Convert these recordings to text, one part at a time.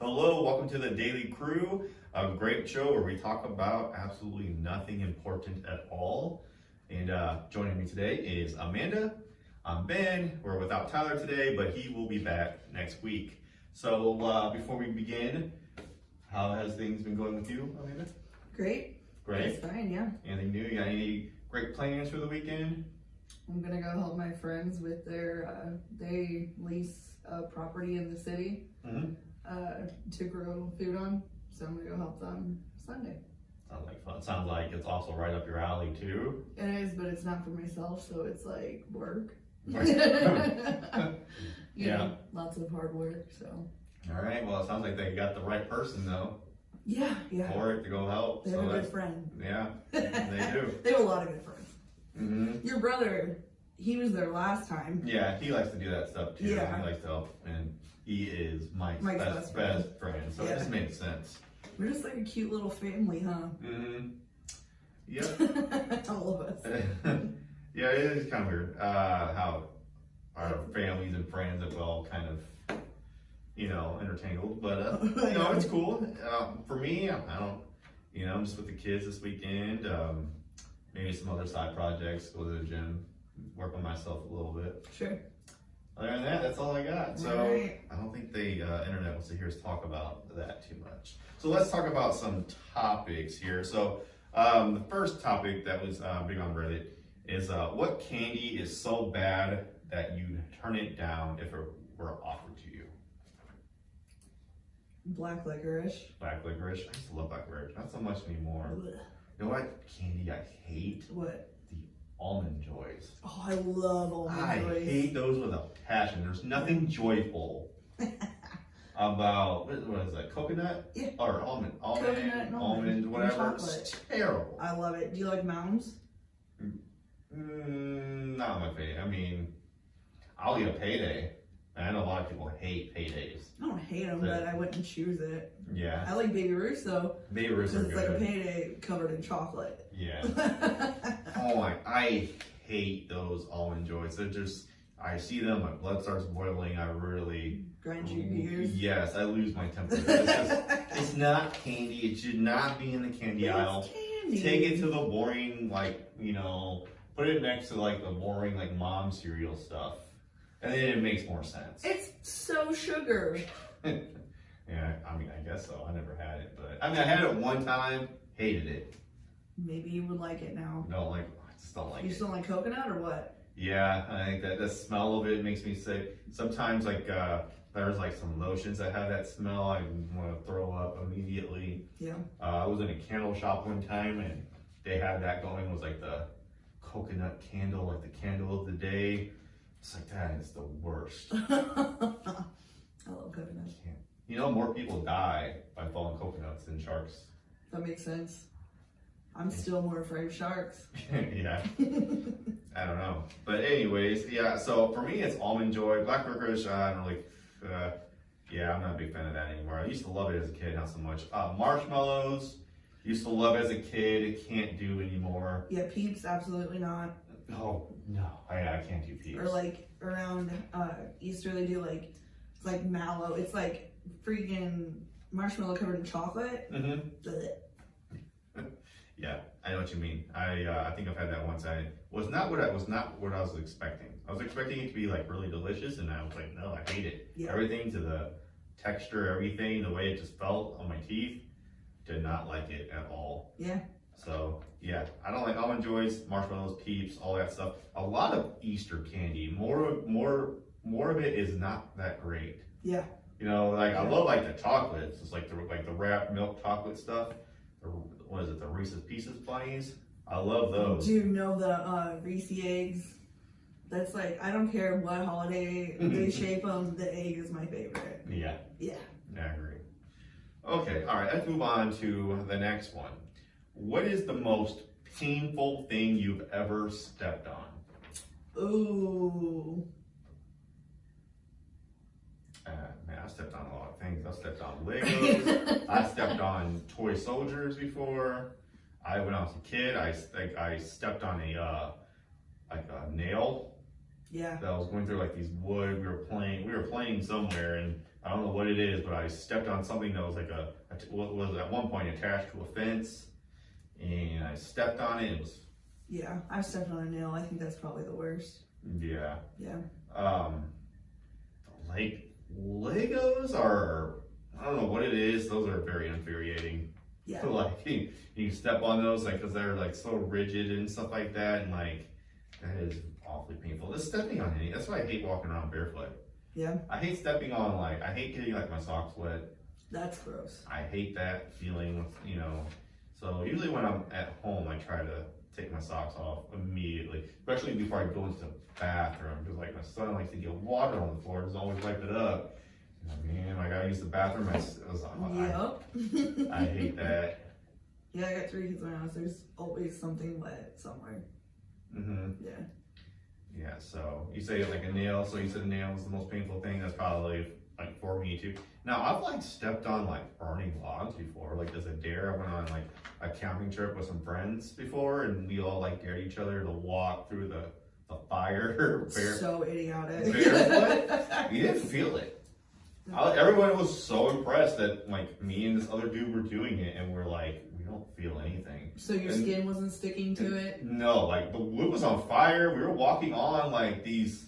Hello, welcome to the Daily Crew, a great show where we talk about absolutely nothing important at all. And joining me today is Amanda. I'm Ben. We're without Tyler today, but he will be back next week. So before we begin, how has things been going with you, Amanda? Great. Great. It's fine, yeah. Anything new? You got any great plans for the weekend? I'm gonna go help my friends with their, they lease a property in the city to grow food on. So I'm gonna go help them Sunday. Sounds like fun. Sounds like it's also right up your alley too. It is, but it's not for myself, so it's like work. Yeah. Lots of hard work, so. All right, well, it sounds like they got the right person though. Yeah. For it to go help. They have a good friend. Yeah, they do. They have a lot of good friends. Mm-hmm. Your brother, he was there last time. Yeah, he likes to do that stuff too. Yeah. He likes to help, and he is Mike's best friend. So it just makes sense. We're just like a cute little family, huh? Mm-hmm. Yep. All of us. Yeah, it is kind of weird how our families and friends have all kind of, intertangled. But, it's cool. For me, I don't, I'm just with the kids this weekend. Maybe some other side projects, go to the gym, work on myself a little bit. Sure. Other than that, that's all I got. So right. I don't think the internet wants to hear us talk about that too much. So let's talk about some topics here. So the first topic that was big on Reddit is what candy is so bad that you'd turn it down if it were offered to you? Black licorice. Black licorice? I used to love black licorice. Not so much anymore. Ugh. You know what candy I hate? What? The Almond Joys. Oh, I love almond joys. I hate those with a passion. There's nothing joyful about, what is that, coconut? Yeah. Or almond, Coconut and almond, whatever. and It's terrible. I love it. Do you like mounds? Not my favorite. I mean, I'll eat a payday. I know a lot of people hate paydays. I don't hate them, but I wouldn't choose it. Yeah. I like Baby Ruths though. Baby Ruths are because good. it's like a payday covered in chocolate. Yeah. I hate those Almond Joys. They're just, I see them, my blood starts boiling. I really Grind your gears. Yes, I lose my temper. It's not candy. It should not be in the candy aisle. Candy. Take it to the boring, put it next to the boring mom cereal stuff. And then it makes more sense. It's so sugar. Yeah, I mean, I guess so. I never had it, but I had it one time, hated it. Maybe you would like it now. No, I just don't like it. You still like coconut or what? Yeah, I think that the smell of it makes me sick. Sometimes there's some lotions that have that smell. I want to throw up immediately. Yeah. I was in a candle shop one time and they had that going. It was the coconut candle, the candle of the day. It's that is the worst. I love coconut. More people die by falling coconuts than sharks. That makes sense. I'm still more afraid of sharks. Yeah. I don't know. But anyways, yeah, so for me it's Almond Joy. Black licorice, I don't really, I'm not a big fan of that anymore. I used to love it as a kid, not so much. Marshmallows, used to love as a kid, can't do anymore. Yeah, Peeps, absolutely not. Oh, no, I can't do Peeps. Or around Easter they do it's like mallow. It's freaking marshmallow covered in chocolate. Mm-hmm. Yeah, I know what you mean. I think I've had that once. I was not what I was expecting. I was expecting it to be really delicious, and I was like, no, I hate it. Yeah. Everything, to the texture, everything, the way it just felt on my teeth, did not like it at all. Yeah. So yeah, I don't like Almond Joys, marshmallows, Peeps, all that stuff. A lot of Easter candy. More of it is not that great. Yeah. I love the chocolates. It's the wrapped milk chocolate stuff. What is it? The Reese's Pieces bunnies. I love those. Do you know the Reese eggs? That's I don't care what holiday they shape them. The egg is my favorite. Yeah. Yeah. I agree. Okay. All right. Let's move on to the next one. What is the most painful thing you've ever stepped on? Ooh. Man, I stepped on a lot of things. I stepped on Legos. I stepped on toy soldiers before. When I was a kid, I stepped on a nail. Yeah. That was going through these wood. We were playing somewhere, and I don't know what it is, but I stepped on something that was like what was at one point attached to a fence, and I stepped on it. It was. Yeah, I've stepped on a nail. I think that's probably the worst. Yeah. Yeah. Like Legos are, I don't know what it is. Those are very infuriating. Yeah. Like you step on those, like, because they're like so rigid and stuff like that, and like that is awfully painful. Just stepping on any. That's why I hate walking around barefoot. Yeah. I hate stepping on, like, I hate getting like my socks wet. That's gross. I hate that feeling, you know. So usually when I'm at home, I try to take my socks off immediately, especially before I go into the bathroom, because like my son likes to get water on the floor, just always wipe it up. Man, I gotta use the bathroom. Yep. I hate that. Yeah, I got 3 kids in my house. There's always something wet somewhere. Yeah. Yeah, so you say like a nail, so you said a nail is the most painful thing. That's probably like for me too. Now I've like stepped on like burning logs before, like as a dare. I went on like a camping trip with some friends before, and we all like dared each other to walk through the fire. So idiotic. Barefoot. You didn't feel it. Everyone was so impressed that like me and this other dude were doing it, and we're like, we don't feel anything. So your skin wasn't sticking to it? No, like the wood was on fire. We were walking on like these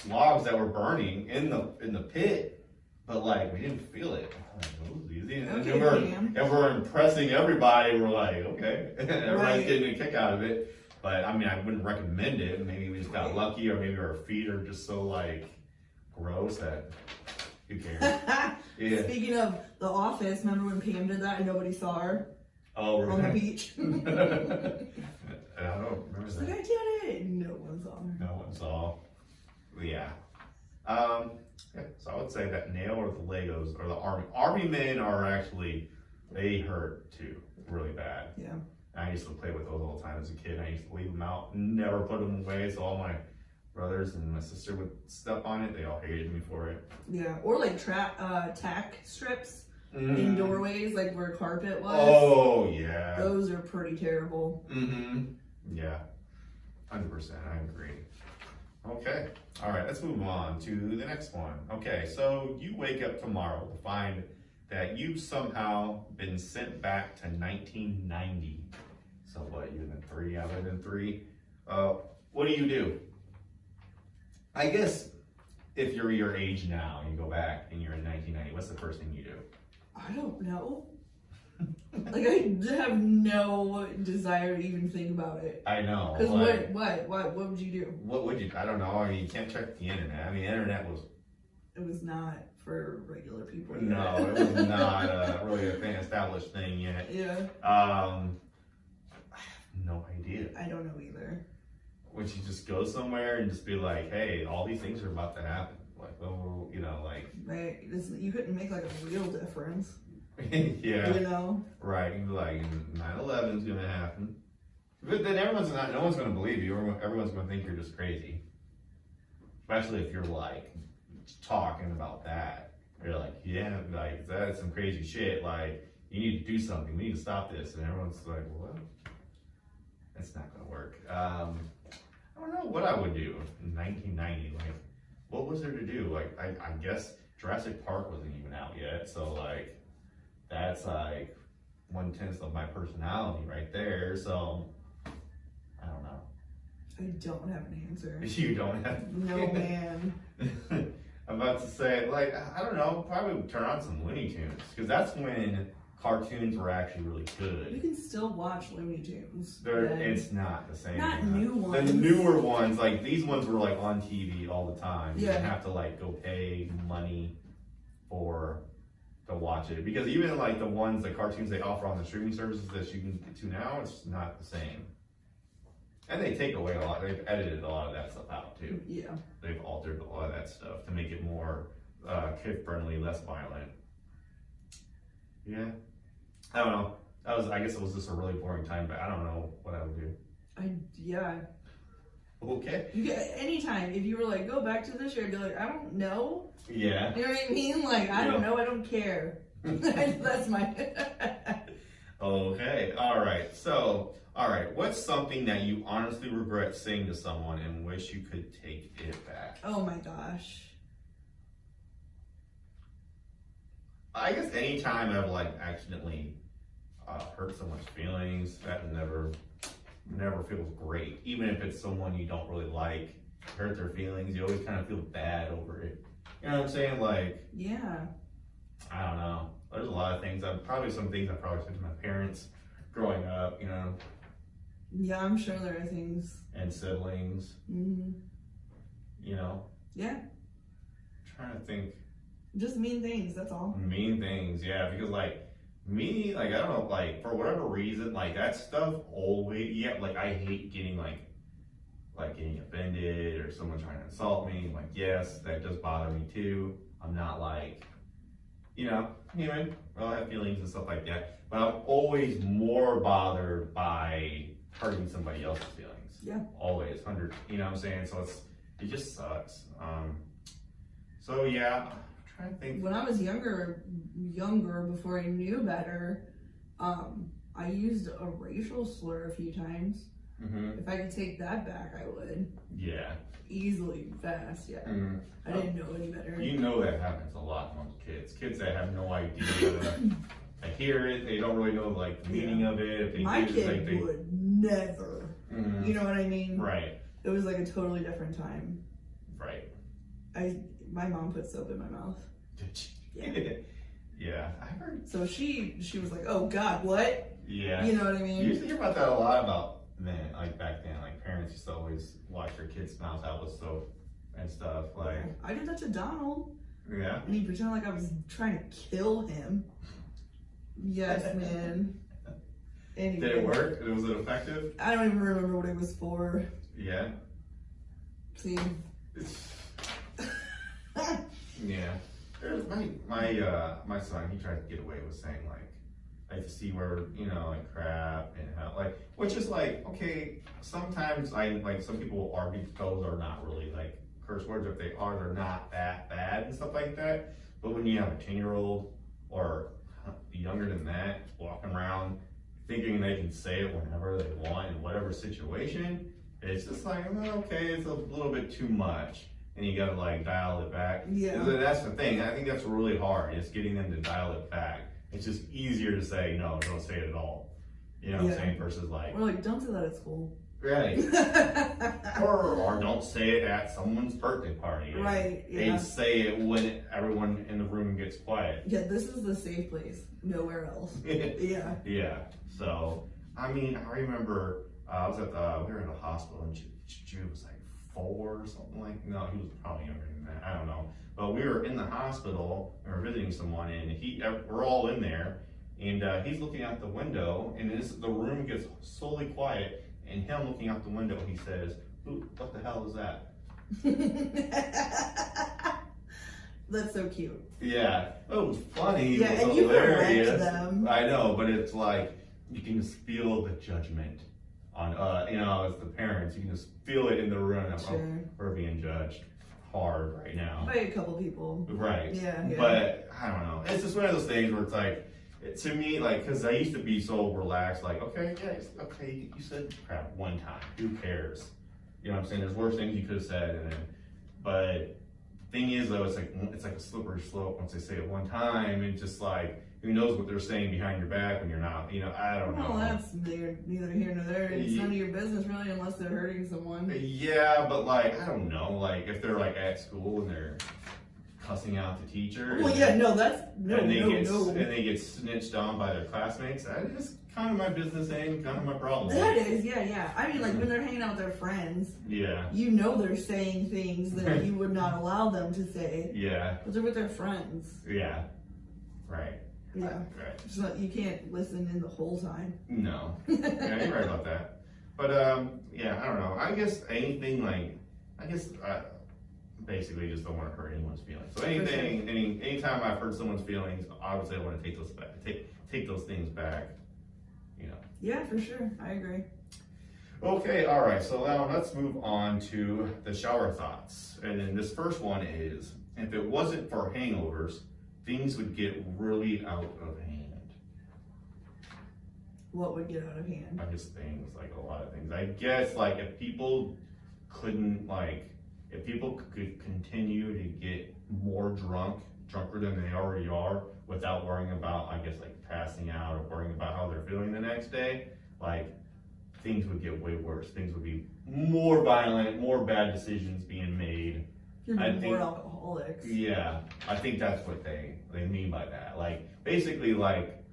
logs that were burning in the pit, but like we didn't feel it. Like, it was easy. And we're impressing everybody. We're like, okay, everybody's getting a kick out of it. But I mean, I wouldn't recommend it. Maybe we just got lucky, or maybe our feet are just so like gross that who cares? Yeah. Speaking of The Office, remember when Pam did that and nobody saw her? Oh, on the beach. I don't remember She's that. like, I did it. No one saw her. No one saw. Yeah. So I would say that nail or the Legos or the army men are actually, they hurt too, really bad. Yeah. I used to play with those all the time as a kid. I used to leave them out, never put them away. So all my brothers and my sister would step on it. They all hated me for it. Yeah, or like tack strips in doorways, like where carpet was. Oh yeah. Those are pretty terrible. Yeah, 100%. I agree. Okay. All right. Let's move on to the next one. Okay. So you wake up tomorrow to find that you've somehow been sent back to 1990. So what? You're in 3. I live in 3. What do? I guess if you're your age now and you go back and you're in 1990, what's the first thing you do? I don't know. Like, I have no desire to even think about it. I know. Because what would you do? What would you? I don't know. I mean, you can't check the internet. I mean, the internet was. It was not for regular people yet. No, it was not really a established thing yet. Yeah. I have no idea. I don't know either. Would you just go somewhere and just be like, hey, all these things are about to happen? Like, oh, you know, like. Right. You couldn't make like a real difference. Yeah. You know? Right. You'd be like, 9/11 is going to happen. But then no one's going to believe you. Everyone's going to think you're just crazy. Especially if you're like talking about that. You're like, yeah, like that's some crazy shit. Like, you need to do something. We need to stop this. And everyone's like, what? That's not going to work. I don't know what I would do in 1990. Like, what was there to do? Like, I guess Jurassic Park wasn't even out yet. So, like, that's like 1/10 of my personality right there. So, I don't know. I don't have an answer. You don't have? No, man. I'm about to say, like, I don't know, probably would turn on some Looney Tunes. Because that's when cartoons were actually really good. You can still watch Looney Tunes. It's not the same. Not new ones. The newer ones, like these ones were like on TV all the time. You Yeah. didn't have to like go pay money to watch it. Because even like the cartoons they offer on the streaming services that you can get to now, it's not the same. And they take away a lot. They've edited a lot of that stuff out too. Yeah. They've altered a lot of that stuff to make it more kid friendly, less violent. Yeah. I don't know. I guess it was just a really boring time, but I don't know what I would do. Yeah. Okay. Anytime, if you were like, go back to this year, I'd be like, I don't know. Yeah. You know what I mean? Like, I don't know, I don't care. That's my... Okay. All right. What's something that you honestly regret saying to someone and wish you could take it back? Oh my gosh. I guess anytime I've like accidentally hurt someone's feelings, that never feels great. Even if it's someone you don't really like, hurt their feelings, you always kind of feel bad over it. You know what I'm saying? Like, yeah. I don't know. There's a lot of things. Probably some things I probably said to my parents growing up, you know. Yeah, I'm sure there are things. And siblings. Mm-hmm. You know. Yeah. I'm trying to think. Just mean things, that's all. Mean things, yeah. Because like me, like I don't know, like for whatever reason, like that stuff always, yeah. Like I hate getting like getting offended or someone trying to insult me. Like yes, that does bother me too. I'm not like, you know, human. Well, I have feelings and stuff like that. But I'm always more bothered by hurting somebody else's feelings. Yeah. Always, 100. You know what I'm saying? So it just sucks. So yeah, I'm trying to think. When I was younger, before I knew better, I used a racial slur a few times. Mm-hmm. If I could take that back, I would. Yeah. Easily, fast, yeah. Mm-hmm. I didn't know any better. You know that happens a lot among kids. Kids that have no idea. They hear it, they don't really know like the meaning of it. If they My do, kid like, would never. Mm-hmm. You know what I mean? Right. It was like a totally different time. Right. My mom put soap in my mouth. Yeah. Yeah, I heard. So she was like, "Oh God, what?" Yeah. You know what I mean? You used to hear about that a lot about men, like back then. Like parents used to always wash their kids' mouths out with soap and stuff. Like I did that to Donald. Yeah. And he pretended like I was trying to kill him. Yes, man. Anyway. Did it work? Was it effective? I don't even remember what it was for. Yeah. See. Yeah. There's my son, he tried to get away with saying like the C word, you know, like crap and hell, like, which is like, okay, sometimes some people will argue those are not really like curse words. If they are, they're not that bad and stuff like that. But when you have a 10-year-old or younger than that walking around thinking they can say it whenever they want in whatever situation, it's just like, okay, it's a little bit too much. And you gotta like dial it back. Yeah. That's the thing. I think that's really hard. It's getting them to dial it back. It's just easier to say no, don't say it at all. You know what I'm saying? Versus like, we're like, don't say that at school. Right. or don't say it at someone's birthday party. Right. Yeah. They say it when everyone in the room gets quiet. Yeah, this is the safe place. Nowhere else. Yeah. Yeah. So I mean, I remember I was we were in a hospital and Jude was like 4 or something like. No, he was probably younger than that. I don't know. But we were in the hospital and we were visiting someone, and we're all in there, and he's looking out the window, and the room gets solely quiet, and him looking out the window, he says, "Ooh, what the hell is that?" That's so cute. Yeah, it was funny. Yeah, it was and you hilarious. correct them. I know, but it's like you can just feel the judgment on you know, as the parents, you can just feel it in the room. Sure. We're being judged hard right now By a couple people. Right. Yeah. But I don't know. It's just one of those things where it's like, to me, like, because I used to be so relaxed, like, okay, yes, okay, you said crap one time. Who cares? You know what I'm saying? There's worse things you could have said, but the thing is, though, it's like a slippery slope. Once they say it one time, it's just like, who knows what they're saying behind your back when you're not, you know, I don't know. Well, that's neither here nor there. It's none of your business, really, unless they're hurting someone. Yeah, but like, I don't know, like, if they're like at school and they're cussing out the teacher. Well, yeah, no, that's, no. And they get snitched on by their classmates. That is kind of my business and kind of my problem. That is, yeah. I mean, like, when they're hanging out with their friends. Yeah. You know they're saying things that you would not allow them to say. Yeah. But they're with their friends. Yeah. Right. Yeah. Right. So you can't listen in the whole time. No. Yeah, you're right about that. But yeah, I don't know. I guess anything like, basically just don't want to hurt anyone's feelings. So anytime I've hurt someone's feelings, obviously I want to take those back, take those things back. You know. Yeah, for sure. I agree. Okay, all right. So now let's move on to the shower thoughts. And then this first one is, if it wasn't for hangovers, things would get really out of hand. What would get out of hand? I guess things, like a lot of things. I guess like if people could continue to get more drunk drunker than they already are without worrying about, I guess, like passing out or worrying about how they're feeling the next day, like things would get way worse. Things would be more violent, more bad decisions being made. You're more alcoholics. Yeah, I think that's what they mean by that. Like basically, like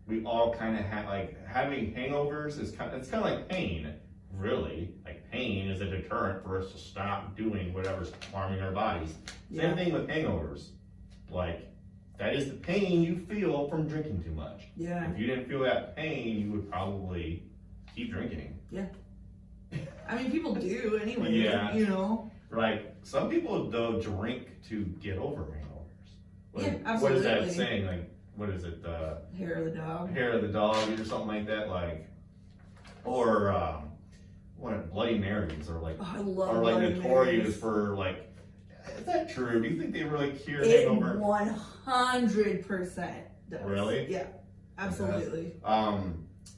we all kind of have like having hangovers is it's kind of like pain. Really, like pain is a deterrent for us to stop doing whatever's harming our bodies. Same thing with hangovers. Like that is the pain you feel from drinking too much. Yeah. If you didn't feel that pain, you would probably keep drinking. Yeah. I mean, people do anyway. Yeah. You know. Like some people though drink to get over hangovers. Yeah, absolutely. What is that saying? Like, what is it? Hair of the dog. Hair of the dog or something like that. Like, or what? Bloody Marys or like, oh, I love or like Bloody notorious Marys. for like. Is that true? Do you think they really cure It hangover? 100% does. Really? Yeah, absolutely. My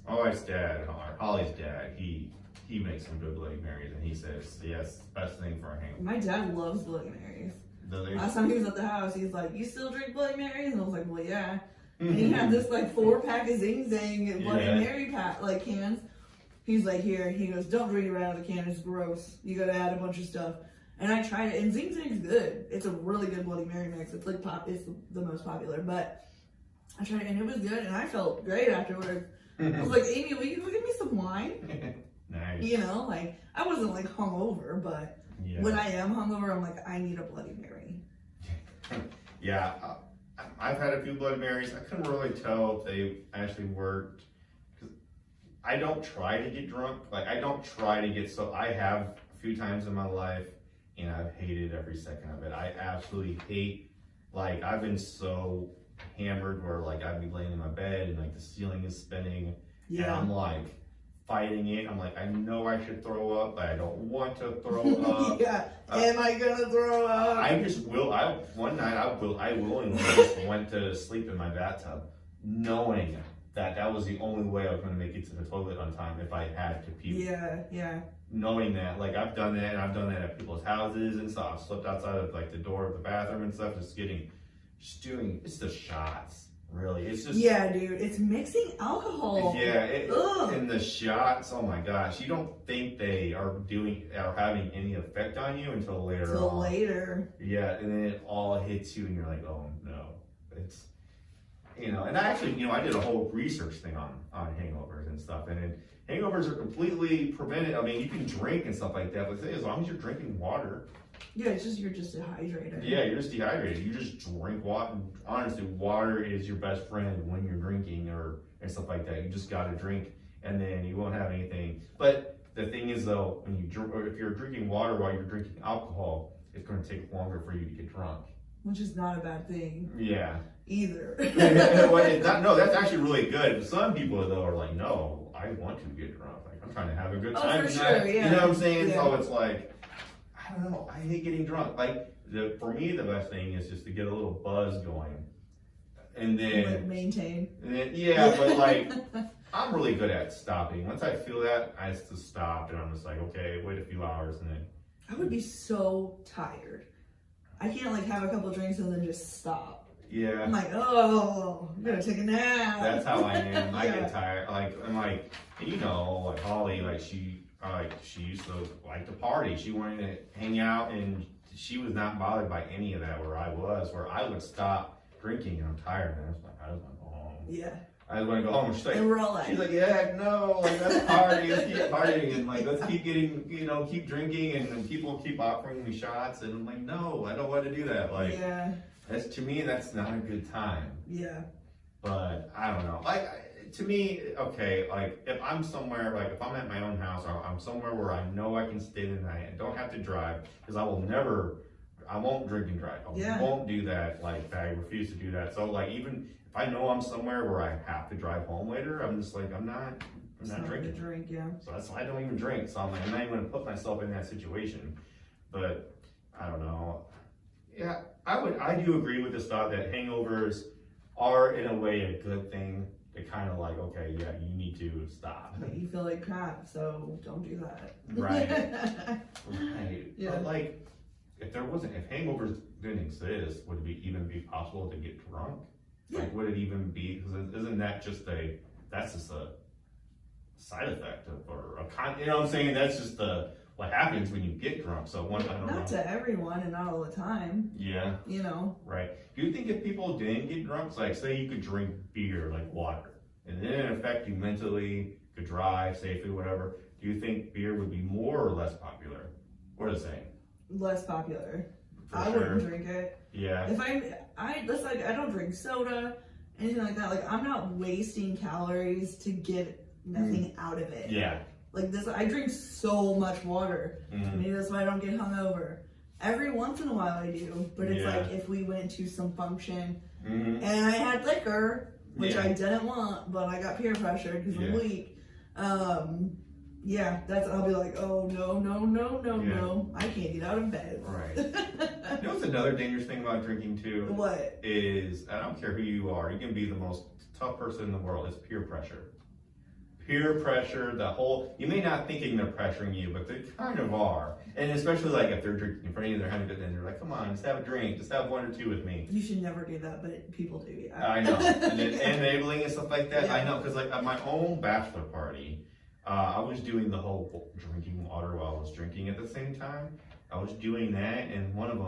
wife's dad, Holly's dad, he makes some good Bloody Marys, and he says, yes, best thing for a hangover. My dad loves Bloody Marys. Does he? Last time he was at the house, he's like, "You still drink Bloody Marys?" And I was like, "Well, yeah." And he had this like 4-pack of Zing Zang Bloody Mary like cans. He's like, "Here," he goes, "Don't drink it right out of the can. It's gross. You gotta add a bunch of stuff." And I tried it, and Zing Zang's good. It's a really good Bloody Mary mix. It's like it's the most popular, but I tried it and it was good, and I felt great afterwards. I was like, "Amy, will you go get me some wine?" Nice. You know, like I wasn't like hungover, but when I am hungover, I'm like, I need a Bloody Mary. Yeah, I've had a few Bloody Marys. I couldn't really tell if they actually worked. Cause I don't try to get drunk. Like I don't try to get so. I have a few times in my life, and I've hated every second of it. I absolutely hate. Like I've been so hammered where like I'd be laying in my bed and like the ceiling is spinning, and I'm like fighting it. I'm like, I know I should throw up, but I don't want to throw up. Yeah. Am I gonna throw up? I just will. One night I willingly just went to sleep in my bathtub, knowing that was the only way I was going to make it to the toilet on time if I had to pee. Yeah. Knowing that, like I've done that, and I've done that at people's houses and stuff. I've slept outside of like the door of the bathroom and stuff, just doing. It's the shots. Really, it's just dude. It's mixing alcohol. Yeah, and the shots. Oh my gosh, you don't think they are having any effect on you until later. Yeah, and then it all hits you, and you're like, oh no, it's And I actually, I did a whole research thing on hangovers and stuff, and hangovers are completely prevented. I mean, you can drink and stuff like that, but as long as you're drinking water. Yeah, you're just dehydrated. Yeah, you're just dehydrated. You just drink water. Honestly, water is your best friend when you're drinking and stuff like that. You just gotta drink, and then you won't have anything. But the thing is, though, when you drink, or if you're drinking water while you're drinking alcohol, it's going to take longer for you to get drunk. Which is not a bad thing. Yeah. Either. No, that's actually really good. Some people, though, are like, no, I want to get drunk. Like, I'm trying to have a good time. Oh, for sure, yeah. You know what I'm saying? Yeah. So it's like, I don't know. I hate getting drunk. Like, for me, the best thing is just to get a little buzz going. And then maintain. And then, yeah, but like, I'm really good at stopping. Once I feel that, I just stop, and I'm just like, okay, wait a few hours, and then. I would be so tired. I can't like have a couple drinks and then just stop. Yeah. I'm like, oh, I'm gonna take a nap. That's how I am. I get tired. Like, I'm like, like Holly, like she used to like to party. She wanted to hang out, and she was not bothered by any of that. Where I would stop drinking, and I'm tired, and I just want to go home. Yeah. I just want to go home. She's like, and we're all like, yeah, no, like let's party, let's keep partying, and like let's keep getting, keep drinking, and then people keep offering me shots, and I'm like, no, I don't want to do that. Like, to me, that's not a good time. Yeah. But I don't know. Like, to me, okay, like if I'm somewhere, like if I'm at my own house, or I'm somewhere where I know I can stay the night and don't have to drive, because I won't drink and drive. I won't do that. Like, I refuse to do that. So like, even if I know I'm somewhere where I have to drive home later, I'm just like, I'm not drinking. So that's why I don't even drink. So I'm like, I'm not even gonna put myself in that situation. But I don't know. Yeah, I do agree with this thought that hangovers are in a way a good thing. They kind of like, okay, yeah, you need to stop. You feel like crap, so don't do that. Right. Right. Yeah. But like, if hangovers didn't exist, would it even be possible to get drunk? Yeah. Like, would it even be, because isn't that just that's just a side effect of, you know what I'm saying? That's just what happens when you get drunk. So I don't know. Not to everyone and not all the time. Yeah. You know. Right. Do you think if people didn't get drunk, like say you could drink beer like water, and it didn't affect you mentally, could drive safely, whatever, do you think beer would be more or less popular? Or the same? Less popular. I sure. wouldn't drink it. Yeah. If that's like, I don't drink soda, anything like that. Like, I'm not wasting calories to get nothing out of it. Yeah. Like this, I drink so much water. Maybe that's why I don't get hungover. Every once in a while I do, but it's like if we went to some function and I had liquor, which I didn't want, but I got peer pressured because I'm weak. I'll be like, oh no, I can't get out of bed. Right. You know what's another dangerous thing about drinking too? What? Is, I don't care who you are, you can be the most tough person in the world, it's peer pressure. Peer pressure, you may not thinking they're pressuring you, but they kind of are. And especially like if they're drinking in front of you, they're having a good dinner, they're like, come on, just have a drink, just have one or two with me. You should never do that, but people do, yeah. I know. And then enabling and stuff like that, I know, because like at my own bachelor party, I was doing the whole drinking water while I was drinking at the same time. I was doing that, and one of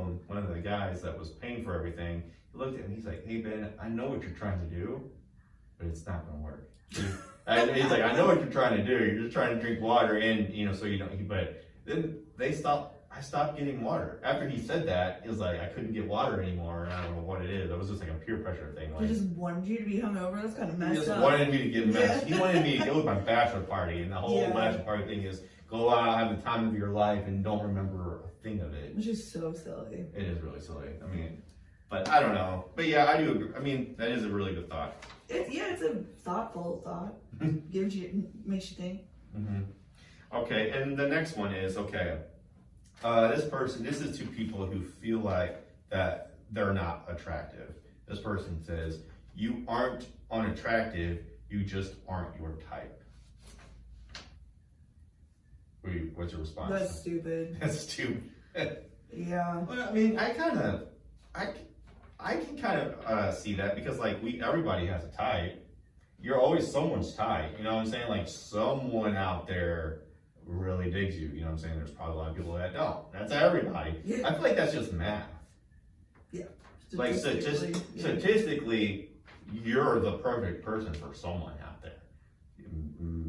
the guys that was paying for everything, he looked at me, he's like, hey Ben, I know what you're trying to do, but it's not gonna work. He's like, I know what you're trying to do. You're just trying to drink water, and so you don't. But then I stopped getting water. After he said that, it was like I couldn't get water anymore. And I don't know what it is. It was just like a peer pressure thing. Like, he just wanted you to be hungover. That's kind of messed up. He just wanted me to get messed. He wanted me to go with my bachelor party, and the whole bachelor party thing is go out, have the time of your life, and don't remember a thing of it. Which is so silly. It is really silly. I mean, but I don't know. But yeah, I do agree. I mean, that is a really good thought. It's a thoughtful thought. Makes you think. Okay, and the next one is, this is to people who feel like that they're not attractive. This person says, you aren't unattractive, you just aren't your type. What's your response? That's stupid. That's stupid. Yeah. Well, I mean, I can kind of see that, because like everybody has a type. You're always someone's type, you know what I'm saying? Like someone out there really digs you, you know what I'm saying? There's probably a lot of people that don't. That's everybody. Yeah. I feel like that's just math. Yeah. Like statistically, you're the perfect person for someone out there.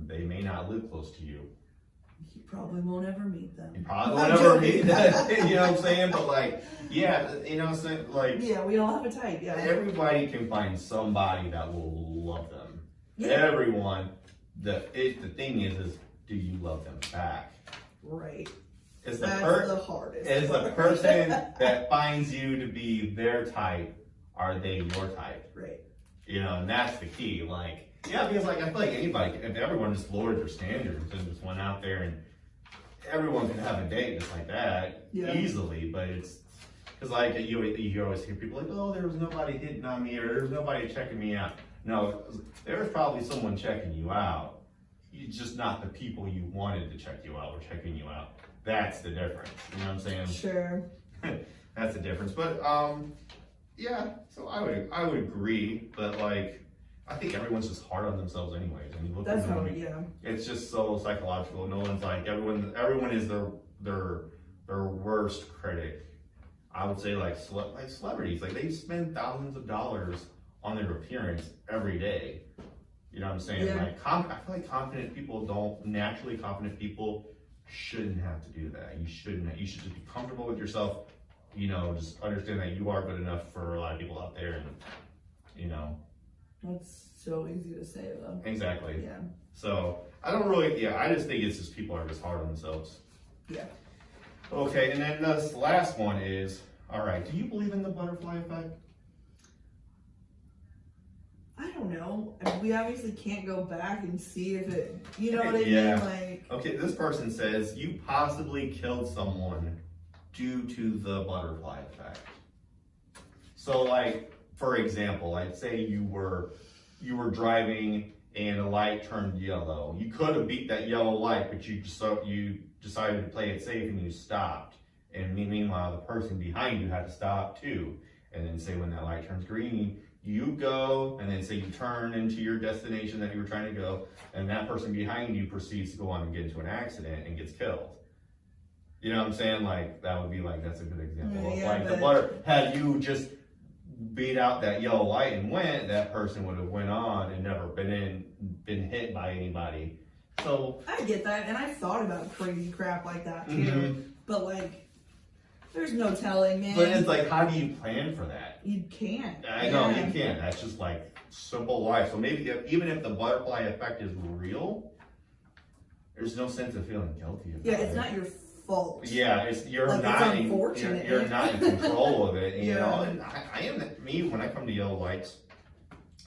They may not live close to you. You probably won't ever meet them. You probably won't ever meet them. You know what I'm saying? But like, yeah, you know what I'm saying? Like, yeah, we all have a type, yeah. Everybody can find somebody that will love them. Yeah. Everyone. The thing is do you love them back? Right. That's the hardest. Is the person that finds you to be their type, are they your type? Right. You know, and that's the key. Like, yeah, because like I feel like anybody, if everyone just lowered their standards and just went out there and everyone can have a date just like that easily, but it's because like you always hear people like, oh, there was nobody hitting on me, or there was nobody checking me out. No, there's probably someone checking you out. It's just not the people you wanted to check you out were checking you out. That's the difference. You know what I'm saying? Sure. That's the difference. But yeah. So I would agree. But like, I think everyone's just hard on themselves anyways. And you look at them, it's just so psychological. No one's like everyone is their worst critic. I would say like celebrities, like they spend thousands of dollars on their appearance every day. You know what I'm saying? Yeah. Like I feel like confident people shouldn't have to do that. You shouldn't. You should just be comfortable with yourself. You know, just understand that you are good enough for a lot of people out there, and you know. That's so easy to say though. Exactly. Yeah. So I don't really. Yeah, I just think it's just people are just hard on themselves. Yeah. Okay, and then this last one is, all right, do you believe in the butterfly effect? I don't know. I mean, we obviously can't go back and see if it, you know what I Yeah. mean? Like, okay, this person says you possibly killed someone due to the butterfly effect. So like, for example, like say you were driving and a light turned yellow. You could have beat that yellow light, but you decided to play it safe and you stopped. And meanwhile, the person behind you had to stop too. And then say when that light turns green, you go, and then say you turn into your destination that you were trying to go, and that person behind you proceeds to go on and get into an accident and gets killed. You know what I'm saying? Like, that would be like, that's a good example. Yeah, like the butter, had you just beat out that yellow light and went, that person would have went on and never been hit by anybody. So I get that, and I've thought about crazy crap like that too. Mm-hmm. But like, there's no telling, man. But it's like, how do you plan for that? You can't. I know, you can't. That's just like simple life. So maybe even if the butterfly effect is real, there's no sense of feeling guilty about it. Yeah, it's not your fault. Yeah, you're Like, not it's unfortunate. you're not in control of it. You Yeah. know, and I am me when I come to yellow lights,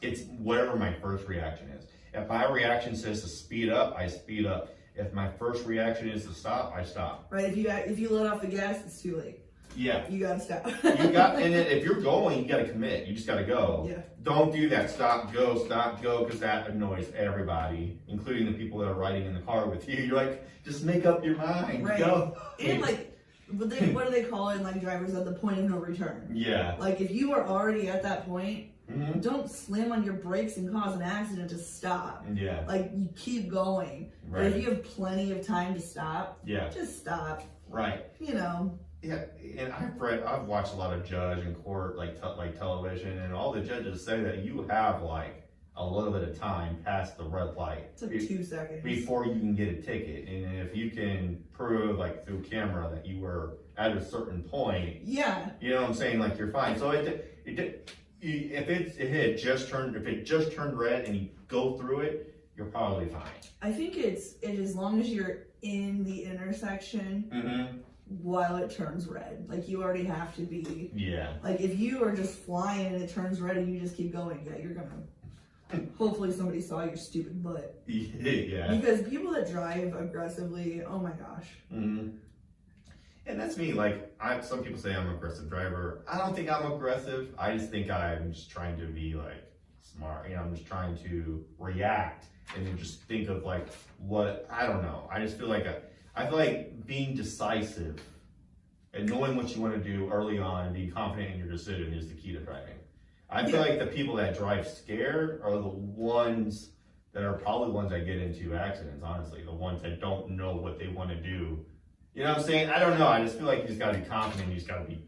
it's whatever my first reaction is. If my reaction says to speed up, I speed up. If my first reaction is to stop, I stop. Right? If you let off the gas, it's too late. Yeah. You gotta stop. And then if you're going, you gotta commit. You just gotta go. Yeah. Don't do that. Stop, go, because that annoys everybody, including the people that are riding in the car with you. You're like, just make up your mind. Right. Go. And like, what do they call it in like drivers at the point of no return? Yeah. Like if you are already at that point, Mm-hmm. don't slam on your brakes and cause an accident to stop. Yeah. Like you keep going. Right. But if you have plenty of time to stop, Yeah. just stop. Right. You know. Yeah, and I've watched a lot of judge and court like television, and all the judges say that you have like a little bit of time past the red light. It's like 2 seconds before you can get a ticket, and if you can prove like through camera that you were at a certain point, yeah, you know what I'm saying, like you're fine. So if it just turned red and you go through it, you're probably fine. I think it as long as you're in the intersection. Mm-hmm. While it turns red, like you already have to be. Yeah. Like if you are just flying and it turns red and you just keep going, yeah, you're gonna. Hopefully somebody saw your stupid butt. Yeah. Because people that drive aggressively, oh my gosh. Mm-hmm. And that's me. Like some people say I'm an aggressive driver. I don't think I'm aggressive. I just think I'm just trying to be like smart. You know, I'm just trying to react and then just think of like what I don't know. I just feel like I feel like being decisive and knowing what you want to do early on and being confident in your decision is the key to driving. I feel like the people that drive scared are the ones that are probably the ones that get into accidents, honestly. The ones that don't know what they want to do. You know what I'm saying? I don't know. I just feel like you just got to be confident. You just got to be...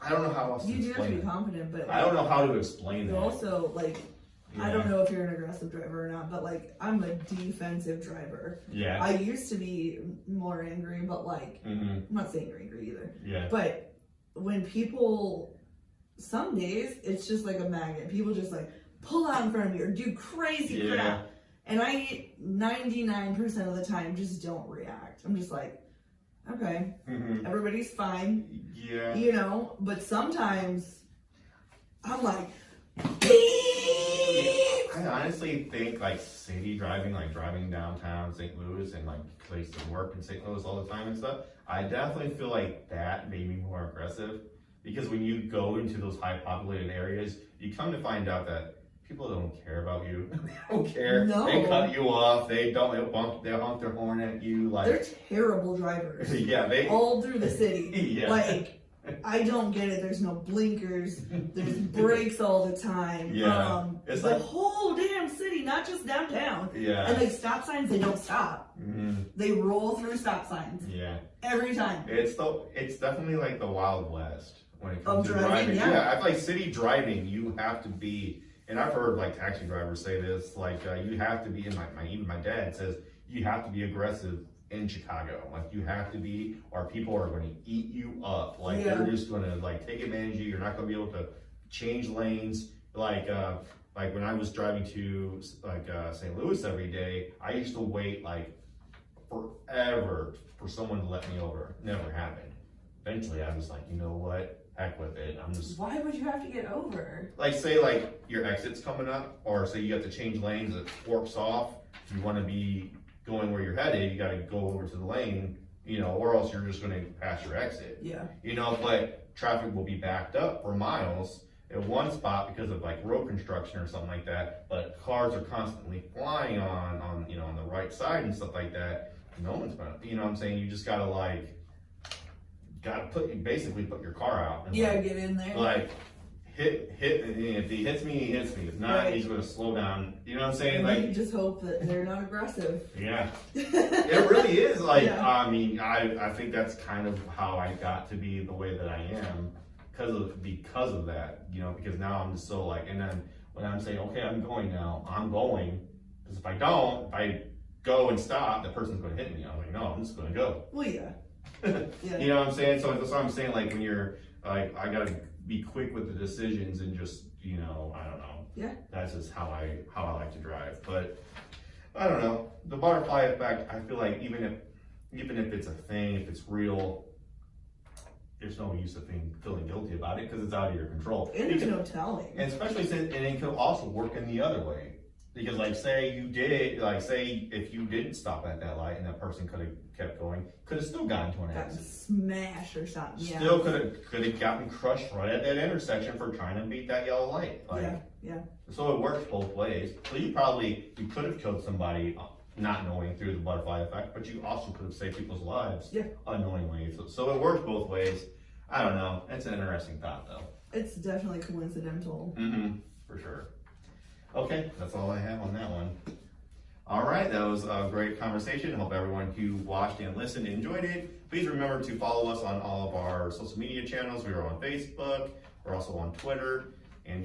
I don't know how else to explain it. You do have to be confident, but... I don't know how to explain that. You also, like... Yeah. I don't know if you're an aggressive driver or not, but like I'm a defensive driver. Yeah. I used to be more angry, but like I'm not saying angry either. Yeah. But when people, some days it's just like a magnet. People just like pull out in front of me or do crazy crap, and I 99% of the time just don't react. I'm just like, okay, everybody's fine. Yeah. You know, but sometimes I'm like. I honestly think like city driving, like driving downtown St. Louis and like places to work in St. Louis all the time and stuff, I definitely feel like that made me more aggressive because when you go into those high populated areas, you come to find out that people don't care about you. They don't care. No. They cut you off. They honk their horn at you. Like they're terrible drivers. Yeah, all through the city. Yeah. Like I don't get it. There's no blinkers. There's brakes all the time. Yeah. It's the like whole damn city, not just downtown. Yeah. And like stop signs, they don't stop. They roll through stop signs. Yeah. Every time. It's definitely like the Wild West when it comes to driving. Yeah. I feel like city driving, you have to be, and I've heard like taxi drivers say this, like you have to be, and even my dad says, you have to be aggressive in Chicago. Like you have to be, or people are going to eat you up. Like they're just going to like take advantage of you. You're not going to be able to change lanes. Like when I was driving to like St. Louis every day, I used to wait like forever for someone to let me over. Never happened. Eventually I was like, you know what? Heck with it. I'm just... Why would you have to get over? Like say like your exit's coming up, or say you have to change lanes, it forks off. You want to be going where you're headed, you got to go over to the lane, you know, or else you're just going to pass your exit. Yeah. You know, but traffic will be backed up for miles at one spot because of like road construction or something like that. But cars are constantly flying on you know, on the right side and stuff like that. No one's gonna, you know what I'm saying? You just got to like basically put your car out. And Yeah, get in there. Like, hit, and if he hits me, he hits me. If not, he's going to slow down. You know what I'm saying? And like, you just hope that they're not aggressive. Yeah. It really is. Like, Yeah. I mean, I think that's kind of how I got to be the way that I am because of that, you know, because now I'm just so like, and then when I'm saying, okay, I'm going now, I'm going, because if I go and stop, the person's going to hit me. I'm like, no, I'm just going to go. Well, yeah. Yeah. You know what I'm saying? So that's what I'm saying. Like, when you're like, I got to be quick with the decisions and just, you know, I don't know. Yeah. That's just how I like to drive. But I don't know. The butterfly effect, I feel like even if it's a thing, if it's real, there's no use of feeling guilty about it because it's out of your control. And there's no telling. And especially since, and it could also work in the other way. Because like say if you didn't stop at that light and that person could have kept going, could have still gotten to an accident. Smashed or something. Yeah. Still could have gotten crushed right at that intersection for trying to beat that yellow light. Like, yeah. So it works both ways. So you could have killed somebody not knowing through the butterfly effect, but you also could have saved people's lives unknowingly. So it works both ways. I don't know. It's an interesting thought though. It's definitely coincidental. Mm-hmm. For sure. Okay, that's all I have on that one. All right, that was a great conversation. I hope everyone who watched and listened enjoyed it. Please remember to follow us on all of our social media channels. We are on Facebook. We're also on Twitter. And,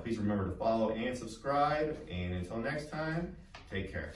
please remember to follow and subscribe. And until next time, take care.